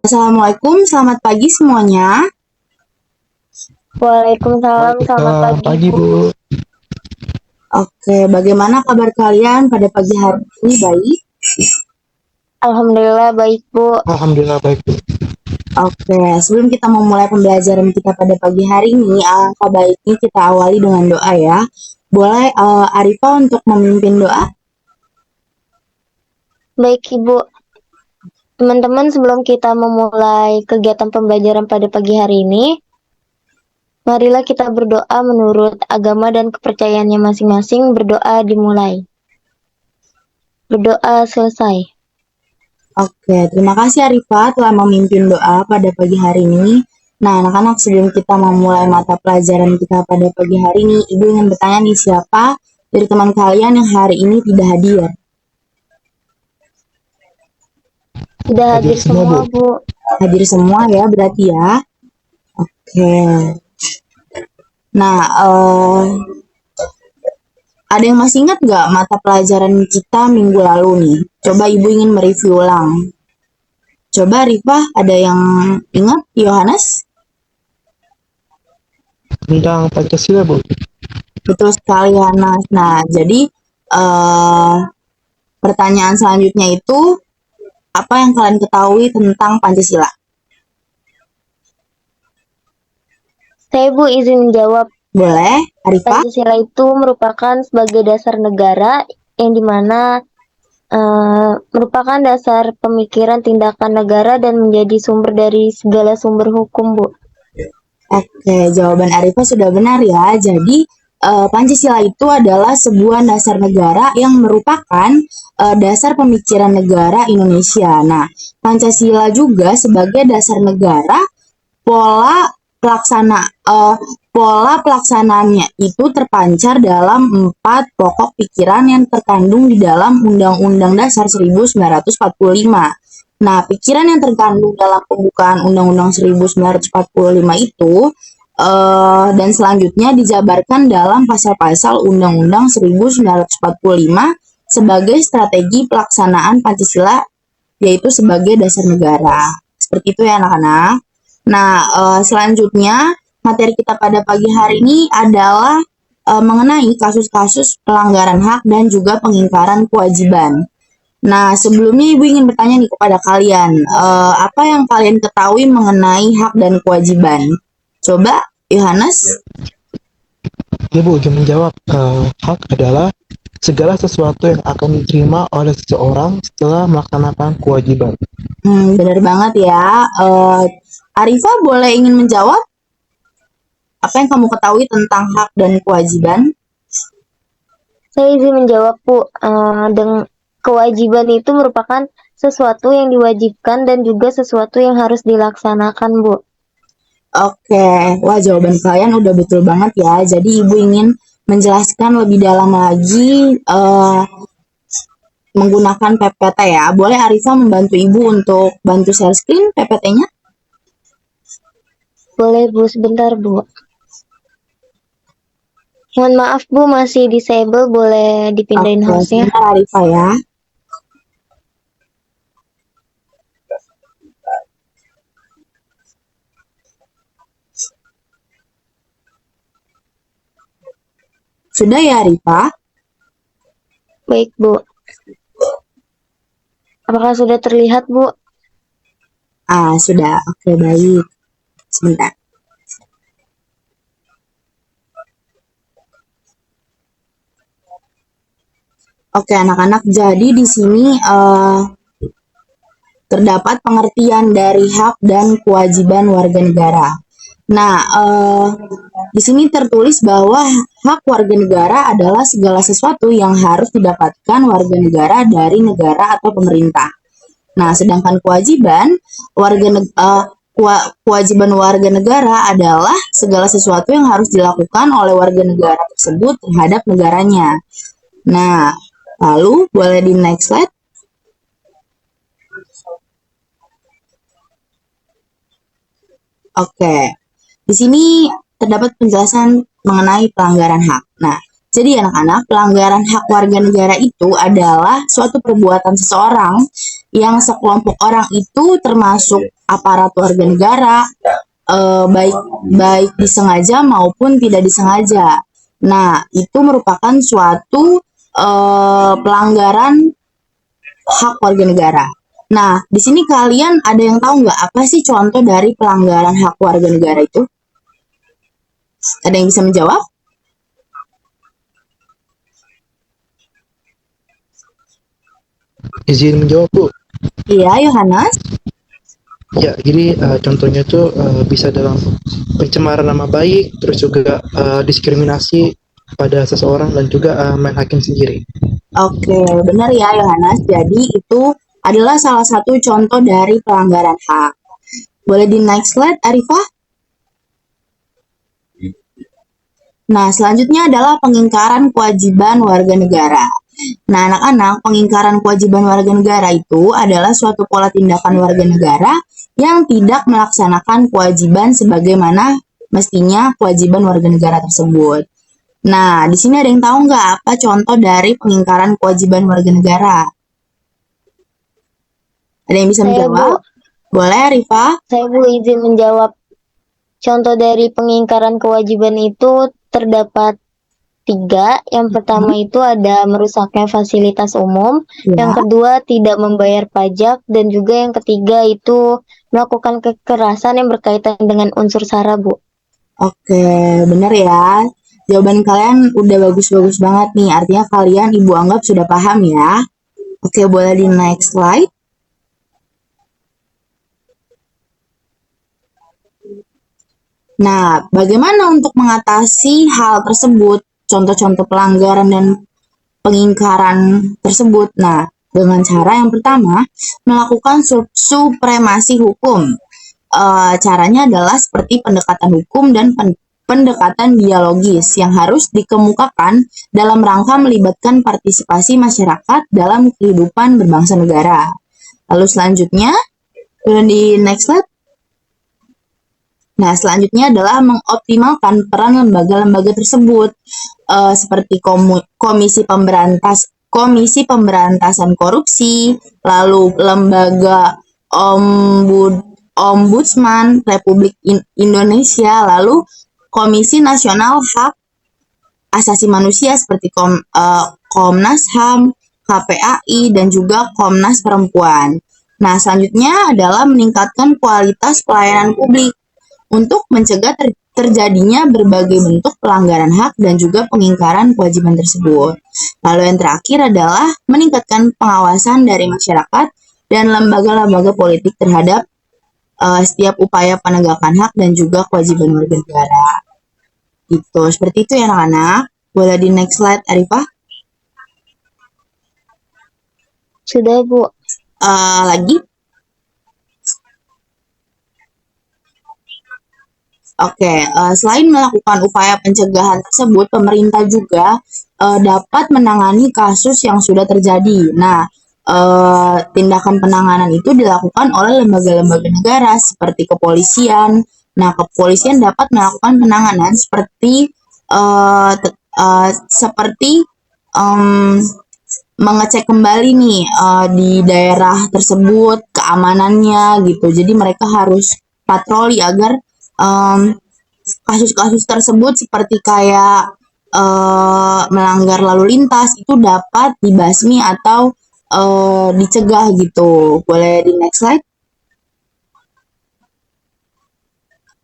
Assalamualaikum, selamat pagi semuanya. Waalaikumsalam, selamat Waalaikumsalam pagi pagi Bu. Bu. Oke, bagaimana kabar kalian pada pagi hari ini? Baik. Alhamdulillah baik Bu. Alhamdulillah baik Bu. Oke, sebelum kita memulai pembelajaran kita pada pagi hari ini, alangkah baiknya kita awali dengan doa ya. Boleh Arifah untuk memimpin doa? Baik Ibu. Teman-teman, sebelum kita memulai kegiatan pembelajaran pada pagi hari ini, marilah kita berdoa menurut agama dan kepercayaannya masing-masing. Berdoa dimulai. Berdoa selesai. Oke, terima kasih Arifah telah memimpin doa pada pagi hari ini. Nah, anak-anak, sebelum kita memulai mata pelajaran kita pada pagi hari ini, Ibu ingin bertanya nih, siapa dari teman kalian yang hari ini tidak hadir? Sudah Hadir hadir semua, semua Bu. Bu. Hadir semua ya berarti ya. Oke. Nah, ada yang masih ingat nggak mata pelajaran kita minggu lalu nih? Coba Ibu ingin mereview ulang. Coba Rifah, ada yang ingat? Yohanes? Tentang Pancasila Bu. Betul sekali Yohanes. Nah, jadi pertanyaan selanjutnya itu, apa yang kalian ketahui tentang Pancasila? Saya Bu izin menjawab. Boleh, Arifah? Pancasila itu merupakan sebagai dasar negara yang dimana merupakan dasar pemikiran tindakan negara dan menjadi sumber dari segala sumber hukum, Bu. Oke, jawaban Arifah sudah benar ya. Jadi Pancasila itu adalah sebuah dasar negara yang merupakan dasar pemikiran negara Indonesia. Nah, Pancasila juga sebagai dasar negara, pola pelaksanaannya itu terpancar dalam 4 pokok pikiran yang terkandung di dalam Undang-Undang Dasar 1945. Nah, pikiran yang terkandung dalam pembukaan Undang-Undang 1945 itu dan selanjutnya dijabarkan dalam pasal-pasal Undang-Undang 1945 sebagai strategi pelaksanaan Pancasila, yaitu sebagai dasar negara. Seperti itu ya anak-anak. Nah, selanjutnya materi kita pada pagi hari ini adalah mengenai kasus-kasus pelanggaran hak dan juga pengingkaran kewajiban. Nah, sebelumnya Ibu ingin bertanya nih kepada kalian, apa yang kalian ketahui mengenai hak dan kewajiban? Coba, Yohanes. Ya Bu, izin menjawab. Hak adalah segala sesuatu yang akan diterima oleh seseorang setelah melaksanakan kewajiban. Benar banget ya. Arifah boleh ingin menjawab? Apa yang kamu ketahui tentang hak dan kewajiban? Saya izin menjawab, Bu. Dengan kewajiban itu merupakan sesuatu yang diwajibkan dan juga sesuatu yang harus dilaksanakan, Bu. Oke, wah jawaban kalian udah betul banget ya. Jadi Ibu ingin menjelaskan lebih dalam lagi menggunakan PPT ya. Boleh Arifah membantu Ibu untuk bantu share screen PPT-nya? Boleh Bu, sebentar Bu. Mohon maaf Bu, masih disable, boleh dipindahin Oke, hostnya. sebentar Arifah ya. Sudah ya Arifah? Baik Bu. Apakah sudah terlihat Bu? Sudah. Oke, baik. Sebentar. Oke, anak-anak. Jadi di sini terdapat pengertian dari hak dan kewajiban warga negara. Nah, di sini tertulis bahwa hak warga negara adalah segala sesuatu yang harus didapatkan warga negara dari negara atau pemerintah. Nah, sedangkan kewajiban warga negara adalah segala sesuatu yang harus dilakukan oleh warga negara tersebut terhadap negaranya. Nah, lalu boleh di next slide. Oke. Di sini terdapat penjelasan mengenai pelanggaran hak. Nah, jadi anak-anak, pelanggaran hak warga negara itu adalah suatu perbuatan seseorang yang sekelompok orang itu termasuk aparat warga negara, baik baik disengaja maupun tidak disengaja. Nah, itu merupakan suatu pelanggaran hak warga negara. Nah, di sini kalian ada yang tahu nggak apa sih contoh dari pelanggaran hak warga negara itu? Ada yang bisa menjawab? Izin menjawab, Bu. Iya, Yohanes. Ya, jadi contohnya tuh bisa dalam pencemaran nama baik, terus juga diskriminasi pada seseorang dan juga main hakim sendiri. Oke, benar ya Yohanes. Jadi itu adalah salah satu contoh dari pelanggaran hak. Boleh di next slide, Arifah? Nah, selanjutnya adalah pengingkaran kewajiban warga negara. Nah, anak-anak, pengingkaran kewajiban warga negara itu adalah suatu pola tindakan warga negara yang tidak melaksanakan kewajiban sebagaimana mestinya kewajiban warga negara tersebut. Nah, di sini ada yang tahu nggak apa contoh dari pengingkaran kewajiban warga negara? Ada yang bisa Saya, Bu. menjawab? Boleh, Rifa? Saya, Bu, izin menjawab. Contoh dari pengingkaran kewajiban itu terdapat 3. Yang pertama itu ada merusaknya fasilitas umum. Ya. Yang kedua tidak membayar pajak. Dan juga yang ketiga itu melakukan kekerasan yang berkaitan dengan unsur SARA, Bu. Oke, benar ya. Jawaban kalian udah bagus-bagus banget nih. Artinya kalian Ibu anggap sudah paham ya. Oke, boleh di next slide. Nah, bagaimana untuk mengatasi hal tersebut? Contoh-contoh pelanggaran dan pengingkaran tersebut. Nah, dengan cara yang pertama, melakukan supremasi hukum. Caranya adalah seperti pendekatan hukum dan pendekatan dialogis yang harus dikemukakan dalam rangka melibatkan partisipasi masyarakat dalam kehidupan berbangsa negara. Lalu selanjutnya, di next slide. Nah, selanjutnya adalah mengoptimalkan peran lembaga-lembaga tersebut, seperti Komisi Pemberantasan Korupsi, lalu lembaga Ombudsman Republik Indonesia, lalu Komisi Nasional Hak Asasi Manusia seperti Komnas HAM, KPAI, dan juga Komnas Perempuan. Nah, selanjutnya adalah meningkatkan kualitas pelayanan publik untuk mencegah terjadinya berbagai bentuk pelanggaran hak dan juga pengingkaran kewajiban tersebut. Lalu yang terakhir adalah meningkatkan pengawasan dari masyarakat dan lembaga-lembaga politik terhadap setiap upaya penegakan hak dan juga kewajiban warga negara. Gitu, seperti itu ya anak-anak. Boleh di next slide, Arifah? Sudah, Bu. Lagi? Oke, selain melakukan upaya pencegahan tersebut, pemerintah juga dapat menangani kasus yang sudah terjadi. Nah, tindakan penanganan itu dilakukan oleh lembaga-lembaga negara seperti kepolisian. Nah, kepolisian dapat melakukan penanganan seperti mengecek kembali nih di daerah tersebut keamanannya gitu. Jadi mereka harus patroli agar kasus-kasus tersebut seperti kayak melanggar lalu lintas itu dapat dibasmi atau dicegah gitu. Boleh di next slide.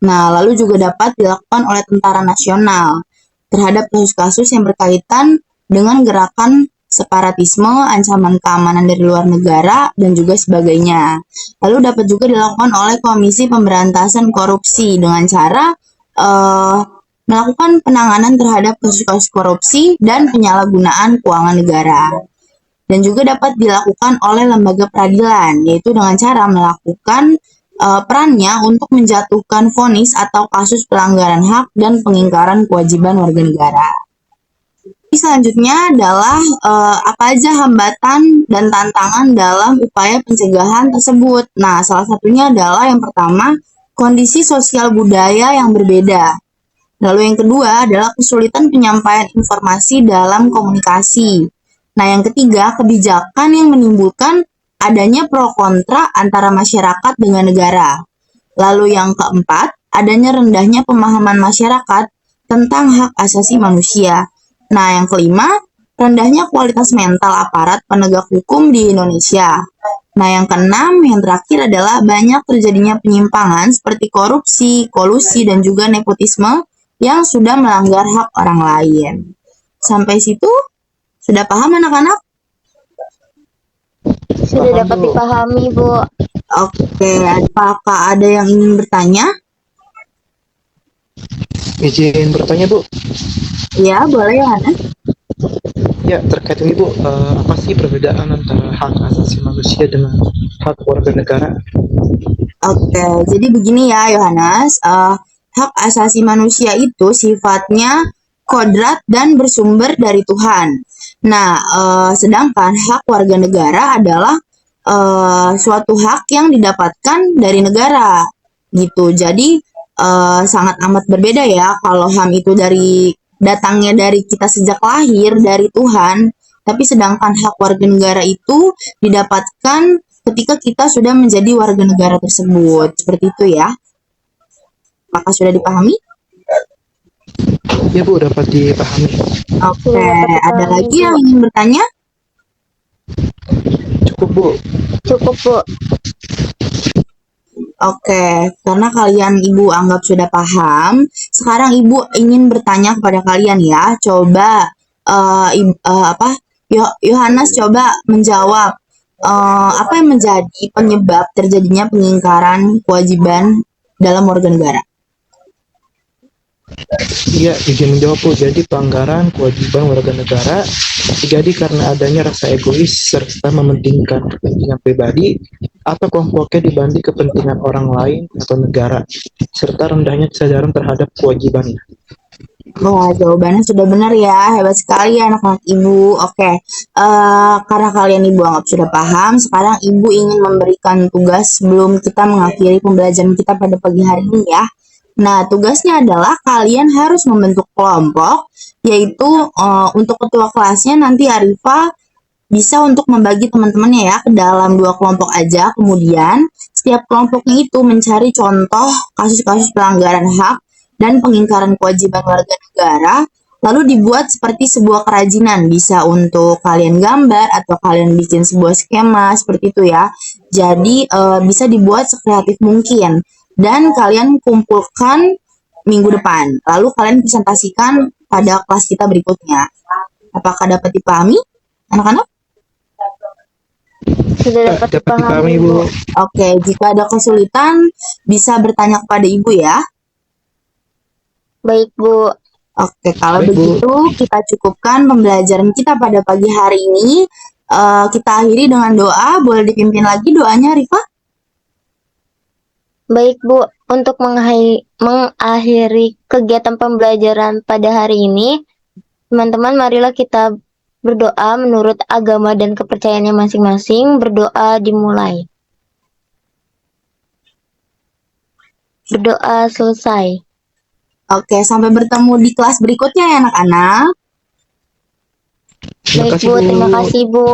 Nah, lalu juga dapat dilakukan oleh Tentara Nasional terhadap kasus-kasus yang berkaitan dengan gerakan separatisme, ancaman keamanan dari luar negara, dan juga sebagainya. Lalu dapat juga dilakukan oleh Komisi Pemberantasan Korupsi dengan cara melakukan penanganan terhadap kasus-kasus korupsi dan penyalahgunaan keuangan negara. Dan juga dapat dilakukan oleh lembaga peradilan, yaitu dengan cara melakukan perannya untuk menjatuhkan vonis atau kasus pelanggaran hak dan pengingkaran kewajiban warga negara. Selanjutnya adalah apa aja hambatan dan tantangan dalam upaya pencegahan tersebut. Nah, salah satunya adalah yang pertama, kondisi sosial budaya yang berbeda. Lalu yang kedua adalah kesulitan penyampaian informasi dalam komunikasi. Nah, yang ketiga, kebijakan yang menimbulkan adanya pro kontra antara masyarakat dengan negara. Lalu yang keempat, adanya rendahnya pemahaman masyarakat tentang hak asasi manusia. Nah, yang kelima, rendahnya kualitas mental aparat penegak hukum di Indonesia. Nah, yang keenam, yang terakhir adalah banyak terjadinya penyimpangan seperti korupsi, kolusi, dan juga nepotisme yang sudah melanggar hak orang lain. Sampai situ, sudah paham anak-anak? Sudah Paham, dapat Bu. dipahami, Bu. Oke, apakah ada yang ingin bertanya? Izin bertanya, Bu. Ya, boleh Yohanes. Ya, terkait ini, Bu, apa sih perbedaan antara hak asasi manusia dengan hak warga negara? Oke, jadi begini ya Yohanes, hak asasi manusia itu sifatnya kodrat dan bersumber dari Tuhan. Nah, sedangkan hak warga negara adalah suatu hak yang didapatkan dari negara, gitu. Jadi sangat amat berbeda ya. Kalau HAM itu datangnya dari kita sejak lahir dari Tuhan, tapi sedangkan hak warga negara itu didapatkan ketika kita sudah menjadi warga negara tersebut. Seperti itu ya. Apakah sudah dipahami? Ya, Bu, dapat dipahami. Oke, Sudah dapat ada dipahami, lagi Bu. yang ingin bertanya? Cukup, Bu. Cukup, Bu. Oke, karena kalian Ibu anggap sudah paham, sekarang Ibu ingin bertanya kepada kalian ya. Coba Yohanes coba menjawab apa yang menjadi penyebab terjadinya pengingkaran kewajiban dalam warga negara? Iya, izin menjawab, Bu. Jadi pelanggaran kewajiban warga negara terjadi karena adanya rasa egois serta mementingkan kepentingan pribadi atau kelompoknya dibanding kepentingan orang lain atau negara, serta rendahnya kesadaran terhadap kewajibannya. Wah, jawabannya sudah benar ya. Hebat sekali anak-anak Ibu. Oke, karena kalian Ibu anggap sudah paham, sekarang Ibu ingin memberikan tugas sebelum kita mengakhiri pembelajaran kita pada pagi hari ini ya. Nah, tugasnya adalah kalian harus membentuk kelompok, yaitu untuk ketua kelasnya nanti Arifa bisa untuk membagi teman-temannya ya ke dalam 2 kelompok aja. Kemudian setiap kelompoknya itu mencari contoh kasus-kasus pelanggaran hak dan pengingkaran kewajiban warga negara, lalu dibuat seperti sebuah kerajinan. Bisa untuk kalian gambar atau kalian bikin sebuah skema seperti itu ya. Jadi bisa dibuat sekreatif mungkin dan kalian kumpulkan minggu depan. Lalu kalian presentasikan pada kelas kita berikutnya. Apakah dapat dipahami, anak-anak? Sudah dapat Dapat dipahami, dipahami, Bu. Oke, jika ada kesulitan bisa bertanya kepada Ibu ya. Baik, Bu. Oke, kalau Baik, Bu. begitu kita cukupkan pembelajaran kita pada pagi hari ini. Kita akhiri dengan doa. Boleh dipimpin lagi doanya, Rifa? Baik, Bu. Untuk mengakhiri kegiatan pembelajaran pada hari ini, teman-teman marilah kita berdoa menurut agama dan kepercayaannya masing-masing. Berdoa dimulai. Berdoa selesai. Oke, sampai bertemu di kelas berikutnya ya anak-anak. Terima Baik, kasih, Bu. Bu. Terima kasih, Bu.